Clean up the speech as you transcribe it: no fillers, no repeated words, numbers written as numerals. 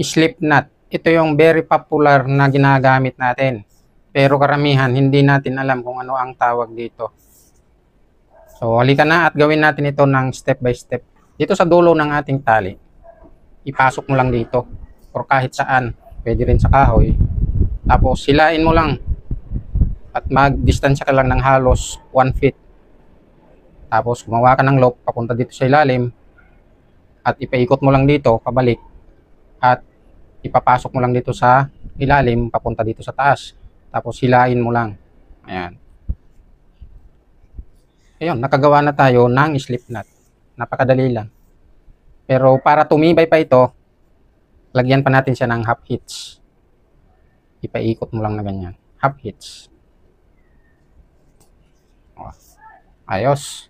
slip knot. Ito yung very popular na ginagamit natin. Pero karamihan, hindi natin alam kung ano ang tawag dito. So, halika na at gawin natin ito ng step by step. Dito sa dulo ng ating tali, ipasok mo lang dito. Or kahit saan, pwede rin sa kahoy. Tapos, silain mo lang. At mag-distansya ka lang ng halos 1 feet. Tapos, gumawa ka ng loop, papunta dito sa ilalim. At ipaikot mo lang dito, pabalik. At ipapasok mo lang dito sa ilalim, papunta dito sa taas. Tapos hilain mo lang. Ayan. Ayun, nakagawa na tayo ng slip knot. Napakadali lang. Pero para tumibay pa ito, lagyan pa natin siya ng half hitch. Ipaikot mo lang na ganyan. Half hitch. Ayos.